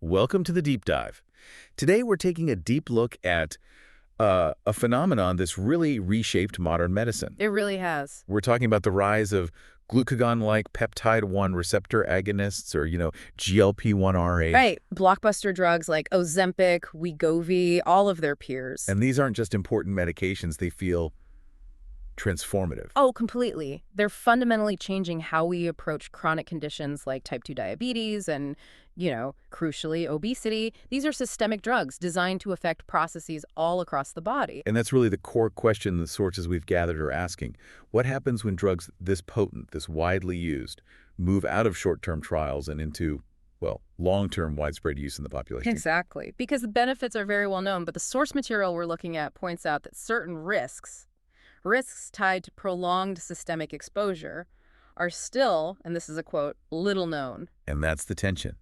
Welcome to the Deep Dive. Today we're taking a deep look at a phenomenon that's really reshaped modern medicine. It really has. We're talking about the rise of Glucagon-Like Peptide-1 Receptor Agonists, or, GLP-1RA. Right. Blockbuster drugs like Ozempic, Wegovy, all of their peers. And these aren't just important medications, they feel transformative. Oh, completely. They're fundamentally changing how we approach chronic conditions like type 2 diabetes and, crucially, obesity. These are systemic drugs designed to affect processes all across the body. And that's really the core question the sources we've gathered are asking. What happens when drugs this potent, this widely used, move out of short-term trials and into, long-term widespread use in the population? Exactly. Because the benefits are very well known, but the source material we're looking at points out that certain risks tied to prolonged systemic exposure are still, and this is a quote, little known. And that's the tension.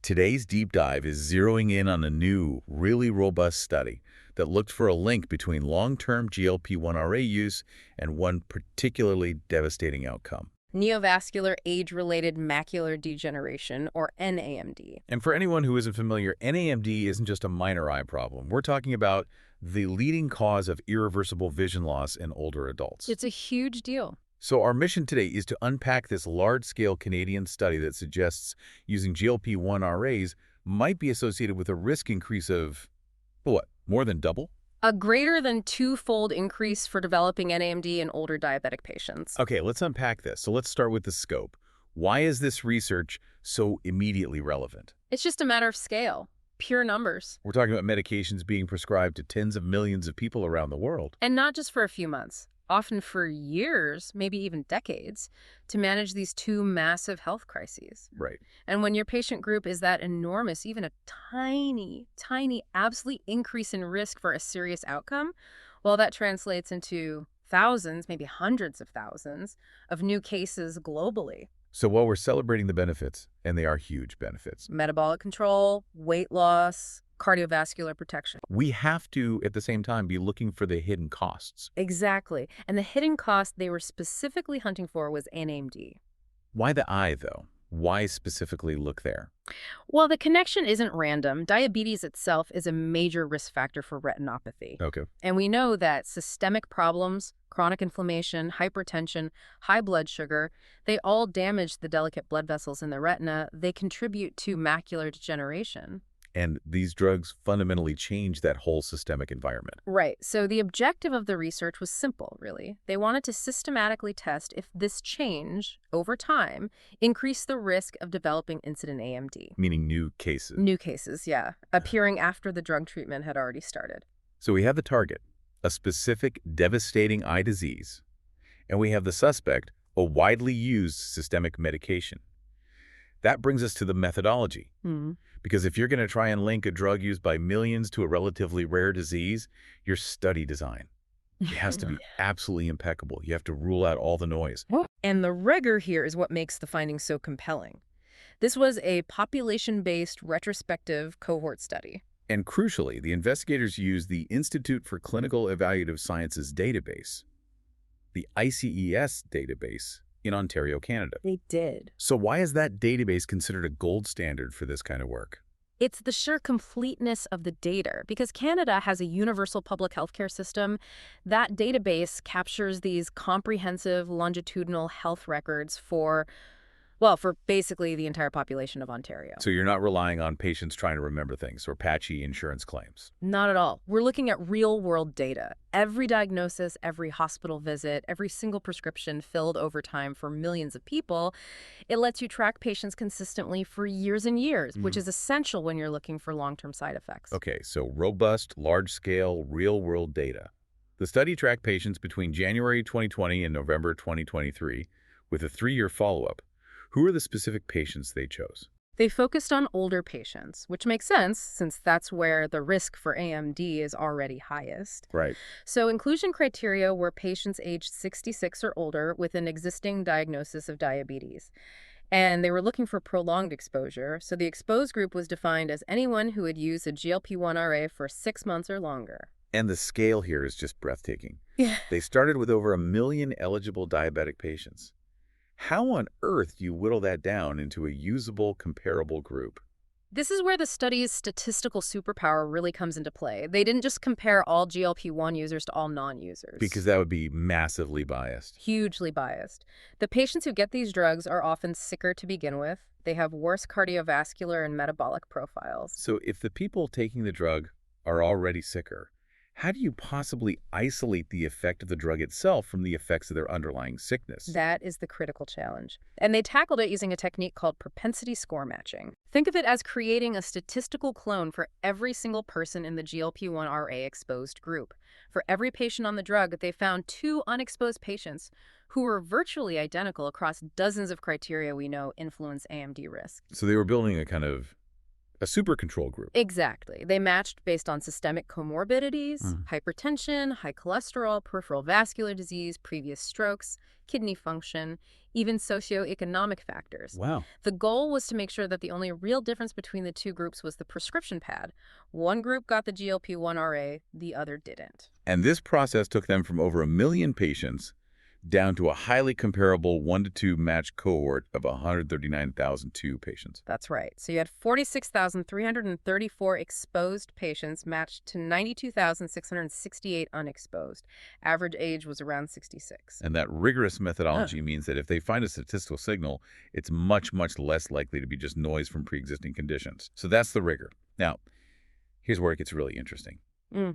Today's deep dive is zeroing in on a new, really robust study that looked for a link between long-term GLP-1RA use and one particularly devastating outcome. Neovascular age-related macular degeneration, or NAMD. And for anyone who isn't familiar, NAMD isn't just a minor eye problem. We're talking about the leading cause of irreversible vision loss in older adults. It's a huge deal. So our mission today is to unpack this large-scale Canadian study that suggests using GLP-1RAs might be associated with a risk increase of, more than double? A greater than twofold increase for developing NAMD in older diabetic patients. Okay, let's unpack this. So let's start with the scope. Why is this research so immediately relevant? It's just a matter of scale. Pure numbers. We're talking about medications being prescribed to tens of millions of people around the world. And not just for a few months, often for years, maybe even decades, to manage these two massive health crises. Right. And when your patient group is that enormous, even a tiny absolute increase in risk for a serious outcome, well, that translates into thousands, maybe hundreds of thousands of new cases globally. So while we're celebrating the benefits, and they are huge benefits, Metabolic control, weight loss, cardiovascular protection. we have to, at the same time, be looking for the hidden costs. Exactly. And the hidden cost they were specifically hunting for was NAMD. Why the eye, though? Why specifically look there? Well, the connection isn't random. Diabetes itself is a major risk factor for retinopathy. Okay. And we know that systemic problems, chronic inflammation, hypertension, high blood sugar, they all damage the delicate blood vessels in the retina. They contribute to macular degeneration. And these drugs fundamentally change that whole systemic environment. Right. So the objective of the research was simple, really. They wanted to systematically test if this change, over time, increased the risk of developing incident AMD. Meaning new cases. New cases, yeah, appearing after the drug treatment had already started. So we have the target, a specific devastating eye disease, and we have the suspect, a widely used systemic medication. That brings us to the methodology. Because if you're going to try and link a drug used by millions to a relatively rare disease, your study design, it has to be absolutely impeccable. You have to rule out all the noise. And the rigor here is what makes the findings so compelling. This was a population-based retrospective cohort study. And crucially, the investigators used the Institute for Clinical Evaluative Sciences database, the ICES database, in Ontario, Canada. They did. So why is that database considered a gold standard for this kind of work? It's the sheer completeness of the data. Because Canada has a universal public healthcare system, that database captures these comprehensive longitudinal health records for basically the entire population of Ontario. So you're not relying on patients trying to remember things or patchy insurance claims. Not at all. We're looking at real-world data. Every diagnosis, every hospital visit, every single prescription filled over time for millions of people. It lets you track patients consistently for years and years, which is essential when you're looking for long-term side effects. Okay, so robust, large-scale, real-world data. The study tracked patients between January 2020 and November 2023 with a 3-year follow-up. Who are the specific patients they chose? They focused on older patients, which makes sense since that's where the risk for AMD is already highest. Right. So inclusion criteria were patients aged 66 or older with an existing diagnosis of diabetes. And they were looking for prolonged exposure, so the exposed group was defined as anyone who had used a GLP-1RA for 6 months or longer. And the scale here is just breathtaking. Yeah. They started with over 1 million eligible diabetic patients. How on earth do you whittle that down into a usable, comparable group? This is where the study's statistical superpower really comes into play. They didn't just compare all GLP-1 users to all non-users. Because that would be massively biased. Hugely biased. The patients who get these drugs are often sicker to begin with. They have worse cardiovascular and metabolic profiles. So if the people taking the drug are already sicker, how do you possibly isolate the effect of the drug itself from the effects of their underlying sickness? That is the critical challenge. And they tackled it using a technique called propensity score matching. Think of it as creating a statistical clone for every single person in the GLP-1 RA exposed group. For every patient on the drug, they found 2 unexposed patients who were virtually identical across dozens of criteria we know influence AMD risk. So they were building a super control group. Exactly. They matched based on systemic comorbidities, hypertension, high cholesterol, peripheral vascular disease, previous strokes, kidney function, even socioeconomic factors. Wow. The goal was to make sure that the only real difference between the two groups was the prescription pad. One group got the GLP-1 RA, the other didn't. And this process took them from over 1 million patients down to a highly comparable 1-to-2 matched cohort of 139,002 patients. That's right. So you had 46,334 exposed patients matched to 92,668 unexposed. Average age was around 66. And that rigorous methodology means that if they find a statistical signal, it's much, much less likely to be just noise from pre-existing conditions. So that's the rigor. Now, here's where it gets really interesting.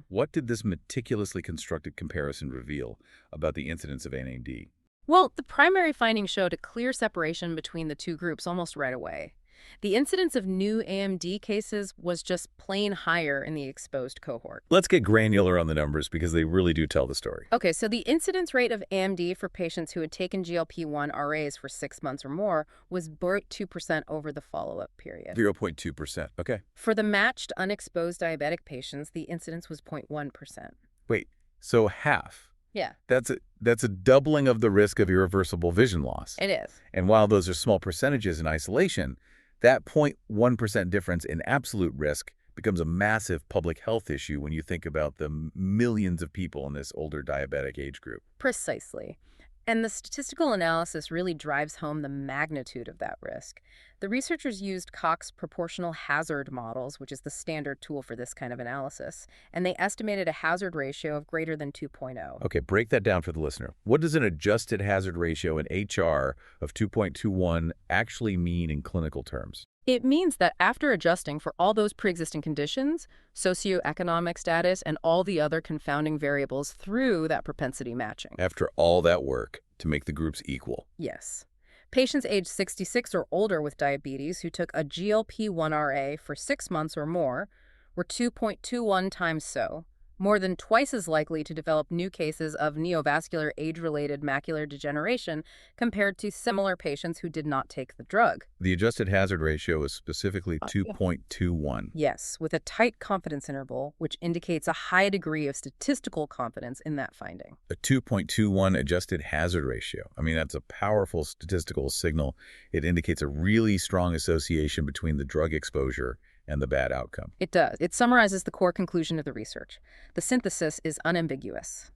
What did this meticulously constructed comparison reveal about the incidence of AMD? Well, the primary findings showed a clear separation between the two groups almost right away. The incidence of new AMD cases was just plain higher in the exposed cohort. Let's get granular on the numbers because they really do tell the story. Okay, so the incidence rate of AMD for patients who had taken GLP-1 RAs for 6 months or more was 0.2% over the follow-up period. 0.2%. Okay. For the matched unexposed diabetic patients, the incidence was 0.1%. Wait, so half. Yeah. That's a doubling of the risk of irreversible vision loss. It is. And while those are small percentages in isolation, that 0.1% difference in absolute risk becomes a massive public health issue when you think about the millions of people in this older diabetic age group. Precisely. And the statistical analysis really drives home the magnitude of that risk. The researchers used Cox proportional hazard models, which is the standard tool for this kind of analysis, and they estimated a hazard ratio of greater than 2.0. Okay, break that down for the listener. What does an adjusted hazard ratio in HR of 2.21 actually mean in clinical terms? It means that after adjusting for all those pre-existing conditions, socioeconomic status, and all the other confounding variables through that propensity matching. After all that work to make the groups equal. Yes. Patients aged 66 or older with diabetes who took a GLP-1 RA for 6 months or more were 2.21 times so, more than twice as likely to develop new cases of neovascular age-related macular degeneration compared to similar patients who did not take the drug. The adjusted hazard ratio is specifically 2.21. Yes, with a tight confidence interval, which indicates a high degree of statistical confidence in that finding. A 2.21 adjusted hazard ratio. I mean, that's a powerful statistical signal. It indicates a really strong association between the drug exposure and the bad outcome. It does. It summarizes the core conclusion of the research. The synthesis is unambiguous.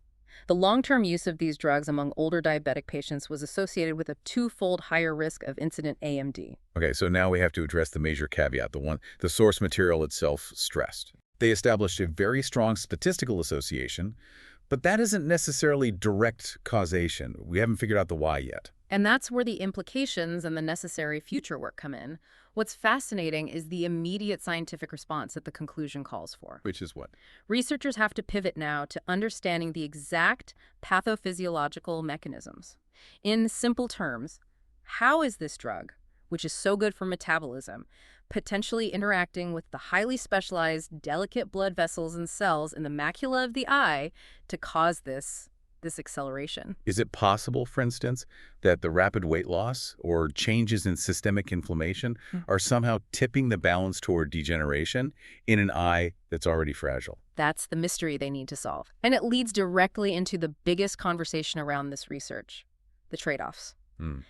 The long-term use of these drugs among older diabetic patients was associated with a 2-fold higher risk of incident AMD. Okay, so now we have to address the major caveat, the source material itself stressed. They established a very strong statistical association, but that isn't necessarily direct causation. We haven't figured out the why yet. And that's where the implications and the necessary future work come in. What's fascinating is the immediate scientific response that the conclusion calls for. Which is what? Researchers have to pivot now to understanding the exact pathophysiological mechanisms. In simple terms, how is this drug, which is so good for metabolism, potentially interacting with the highly specialized, delicate blood vessels and cells in the macula of the eye to cause this acceleration? Is it possible, for instance, that the rapid weight loss or changes in systemic inflammation are somehow tipping the balance toward degeneration in an eye that's already fragile? That's the mystery they need to solve. And it leads directly into the biggest conversation around this research, the trade-offs.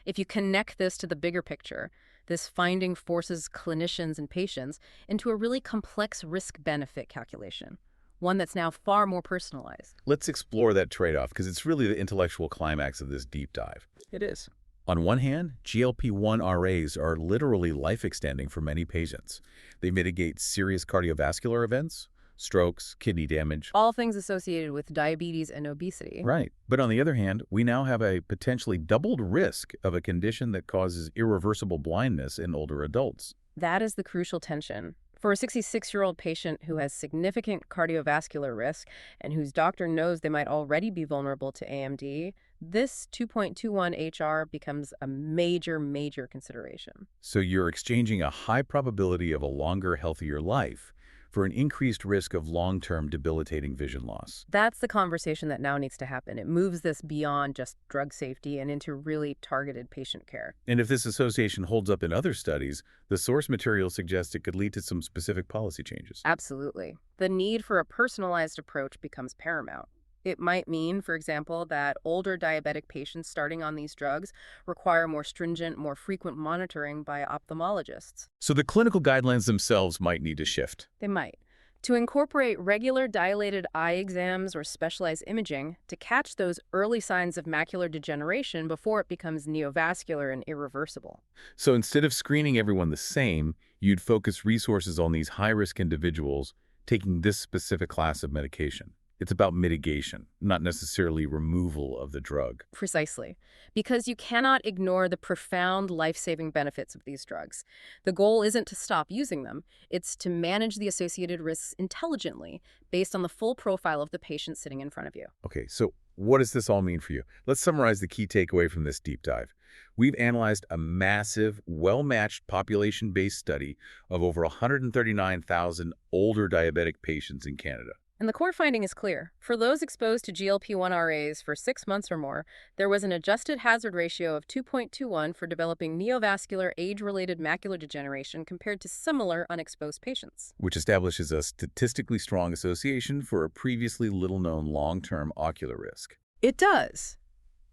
If you connect this to the bigger picture, this finding forces clinicians and patients into a really complex risk-benefit calculation, one that's now far more personalized. Let's explore that trade-off because it's really the intellectual climax of this deep dive. It is. On one hand, GLP-1 RAs are literally life-extending for many patients. They mitigate serious cardiovascular events, strokes, kidney damage. All things associated with diabetes and obesity. Right. But on the other hand, we now have a potentially doubled risk of a condition that causes irreversible blindness in older adults. That is the crucial tension. For a 66-year-old patient who has significant cardiovascular risk and whose doctor knows they might already be vulnerable to AMD, this 2.21 HR becomes a major consideration. So you're exchanging a high probability of a longer, healthier life for an increased risk of long-term debilitating vision loss. That's the conversation that now needs to happen. It moves this beyond just drug safety and into really targeted patient care. And if this association holds up in other studies, the source material suggests it could lead to some specific policy changes. Absolutely. The need for a personalized approach becomes paramount. It might mean, for example, that older diabetic patients starting on these drugs require more stringent, more frequent monitoring by ophthalmologists. So the clinical guidelines themselves might need to shift. They might. To incorporate regular dilated eye exams or specialized imaging to catch those early signs of macular degeneration before it becomes neovascular and irreversible. So instead of screening everyone the same, you'd focus resources on these high-risk individuals taking this specific class of medication. It's about mitigation, not necessarily removal of the drug. Precisely. Because you cannot ignore the profound life-saving benefits of these drugs. The goal isn't to stop using them. It's to manage the associated risks intelligently based on the full profile of the patient sitting in front of you. Okay, so what does this all mean for you? Let's summarize the key takeaway from this deep dive. We've analyzed a massive, well-matched population-based study of over 139,000 older diabetic patients in Canada. And the core finding is clear. For those exposed to GLP-1 RAs for 6 months or more, there was an adjusted hazard ratio of 2.21 for developing neovascular age-related macular degeneration compared to similar unexposed patients. Which establishes a statistically strong association for a previously little-known long-term ocular risk. It does.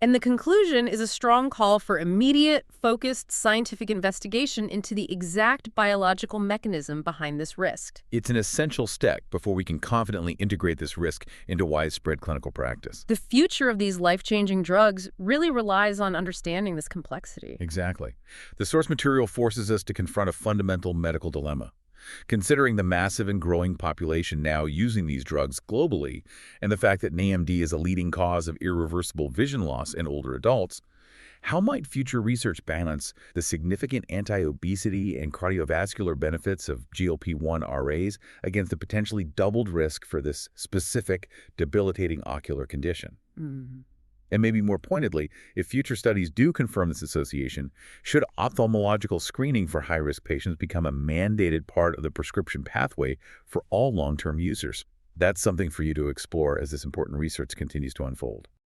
And the conclusion is a strong call for immediate, focused scientific investigation into the exact biological mechanism behind this risk. It's an essential step before we can confidently integrate this risk into widespread clinical practice. The future of these life-changing drugs really relies on understanding this complexity. Exactly. The source material forces us to confront a fundamental medical dilemma. Considering the massive and growing population now using these drugs globally, and the fact that AMD is a leading cause of irreversible vision loss in older adults, how might future research balance the significant anti-obesity and cardiovascular benefits of GLP-1 RAs against the potentially doubled risk for this specific debilitating ocular condition? And maybe more pointedly, if future studies do confirm this association, should ophthalmological screening for high-risk patients become a mandated part of the prescription pathway for all long-term users? That's something for you to explore as this important research continues to unfold.